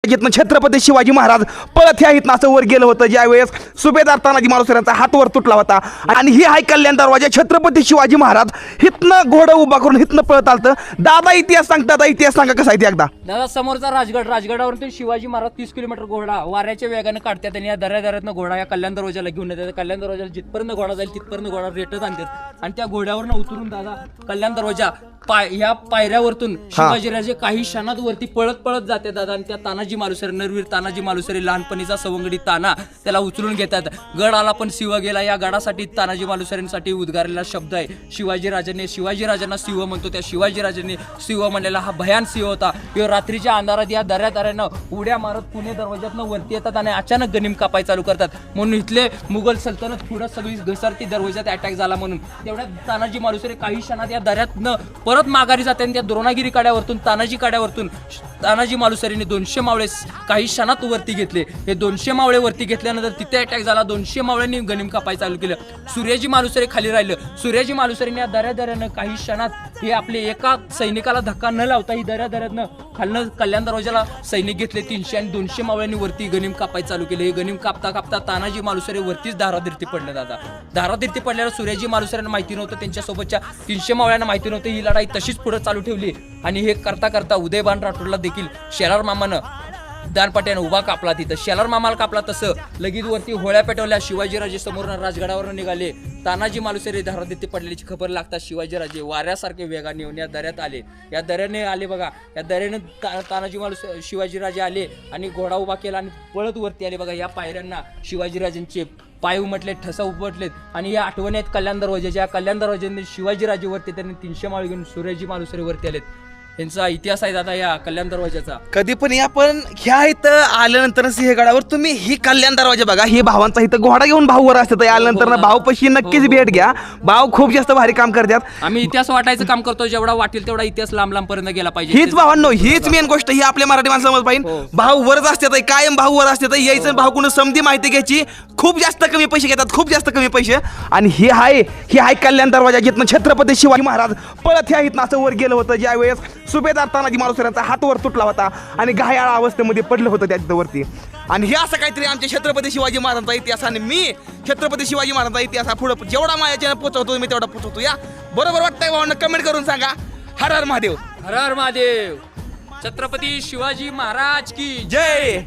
जिथनं छत्रपती शिवाजी महाराज पळत ह्या इथनं असं वर गेलं होतं ज्यावेळेस सुभेदार तानाजी मालुसरे यांचा हात वर तुटला होता. आणि ही हाय कल्याण दरवाजा छत्रपती शिवाजी महाराज हिथनं घोडं उभा करून हिथनं पळत आलतं. दादा इतिहास सांग, दादा इतिहास सांगा कसा आहे ते एकदा. दादा समोरचा राजगडावरून शिवाजी महाराज 30 किलोमीटर घोडा वाऱ्याच्या वेगाने काढतात आणि या दऱ्यातनं घोडा या कल्याण दरवाजाला घेऊन येतात. कल्याण दरवाजाला जिथपर्यंत घोडा जाईल तिथपर्यंत घोडा रेटत आणतात आणि त्या घोड्यावरनं उतरून दादा कल्याण दरवाजा ह्या पायऱ्यावरतून शिवाजीराजे काही क्षणात वरती पळत पळत जाते दादा. आणि त्या तानाजी मालुसरे, नरवीर तानाजी मालुसरे, लहानपणीचा सवंगडी ताना त्याला उचलून घेतात. गड आला पण शिव गेला या गडासाठी तानाजी मालुसरेंसाठी उद्गारलेला शब्द आहे. शिवाजीराजांना शिव म्हणतो. त्या शिवाजीराजांनी शिव म्हणलेला हा भयान शिव होता. किंवा रात्रीच्या अंधारात या दऱ्यानं उड्या मारत पुणे दरवाज्यातनं वरती येतात आणि अचानक गनिम कापाय चालू करतात. म्हणून इथले मुघल सल्तनत पुढे सगळी घसरती दरवाजात अटॅक झाला. म्हणून तेवढ्यात तानाजी मालुसरे काही क्षणात या दऱ्यातनं परत माघारी जाते आणि त्या द्रोणागिरी काड्यावरतून तानाजी मालुसरेंनी 200 मावळे काही क्षणात वरती घेतले. हे 200 मावळे वरती घेतल्यानंतर तिथे अटॅक झाला. 200 मावळ्यांनी गनिम कापाय चालू केलं. सूर्याजी मालुसरे खाली राहिलं. सूर्याजी मालुसरेंनी या दऱ्यानं काही क्षणात हे आपले एका सैनिकाला धक्का न लावता ही दऱ्यानं खालनं कल्याण दरवाजाला सैनिक घेतले 300 आणि 200 मावळ्यांनी वरती गनिम कापाय चालू केले. हे गनिम कापता तानाजी मालुसरे वरतीच धारातीर्थी पडले. दादा धारातीर्थी पडल्यावर सूर्याजी मालुसरेंना माहिती नव्हतं, त्यांच्यासोबतच्या 300 मावळ्यांना माहिती नव्हतं. ही लढाई तशीच पुढे चालू ठेवली आणि हे करता उदयभान राठोडला देखील शेलार मामानं दानपाट्यानं उभा कापला. तिथं शेलार मामाला कापला. तसं लगेच वरती होळ्या पेटवल्या. शिवाजीराजे समोरनं राजगडावर निघाले. तानाजी मालुसरे धारातीर्थी पडल्याची खबर लागतात शिवाजीराजे वाऱ्यासारखे वेगाने येऊन या दऱ्यात आले. या दऱ्याने आले बघा. या दऱ्याने तानाजी मालुसरे शिवाजीराजे आले आणि घोडा उभा केला आणि पळत वरती आले. बघा या पायऱ्यांना शिवाजीराजांचे पाय उमटले, ठसा उपटलेत आणि या आठवणी आहेत कल्याण दरवाजाच्या. कल्याण दरवाजाने शिवाजीराजे वरती त्यांनी 300 माळ घेऊन सूर्याजी मालुसरे वरती आलेत. यांचा इतिहास आहे दादा या कल्याण दरवाजाचा. कधी पण या पण ह्या इथं आल्यानंतर सिंहगडावर तुम्ही ही कल्याण दरवाजा बघा. ही भावांचा इथं घोडा घेऊन भाऊ वर असतात. आल्यानंतर भाऊ पशी नक्कीच भेट घ्या. भाऊ खूप जास्त भारी काम करतात. आम्ही इतिहास वाटायचं काम करतो. जेवढा वाटेल तेवढा इतिहास लांब पर्यंत गेला पाहिजे. हीच भावांनो, हीच मेन गोष्ट. ही आपल्या मराठी माणसाला पाहिजे. भाऊ वरच असतात, कायम भाऊ वर असतात. यायचं भाऊ कुणी समधी माहिती घ्यायची. खूप जास्त कमी पैसे घेतात, खूप जास्त कमी पैसे. आणि ही हाय कल्याण दरवाजा जिथनं छत्रपती शिवाजी महाराज पळत ह्या इथनं असं वर गेलं होतं ज्यावेळेस सुभेदार तानाजी मालुसरे यांचा हात वर तुटला होता आणि घायाळ अवस्थेमध्ये पडलं होतं त्या वरती. आणि हे असं काहीतरी आमच्या छत्रपती शिवाजी महाराजांचा इतिहास. आणि मी छत्रपती शिवाजी महाराजांचा इतिहास हा पुढे जेवढा माझ्या पोचवतो मी तेवढा पोचवतो. या बरोबर वाटतंय भावांना कमेंट करून सांगा. हर हर महादेव. हर हर महादेव. छत्रपती शिवाजी महाराज की जय.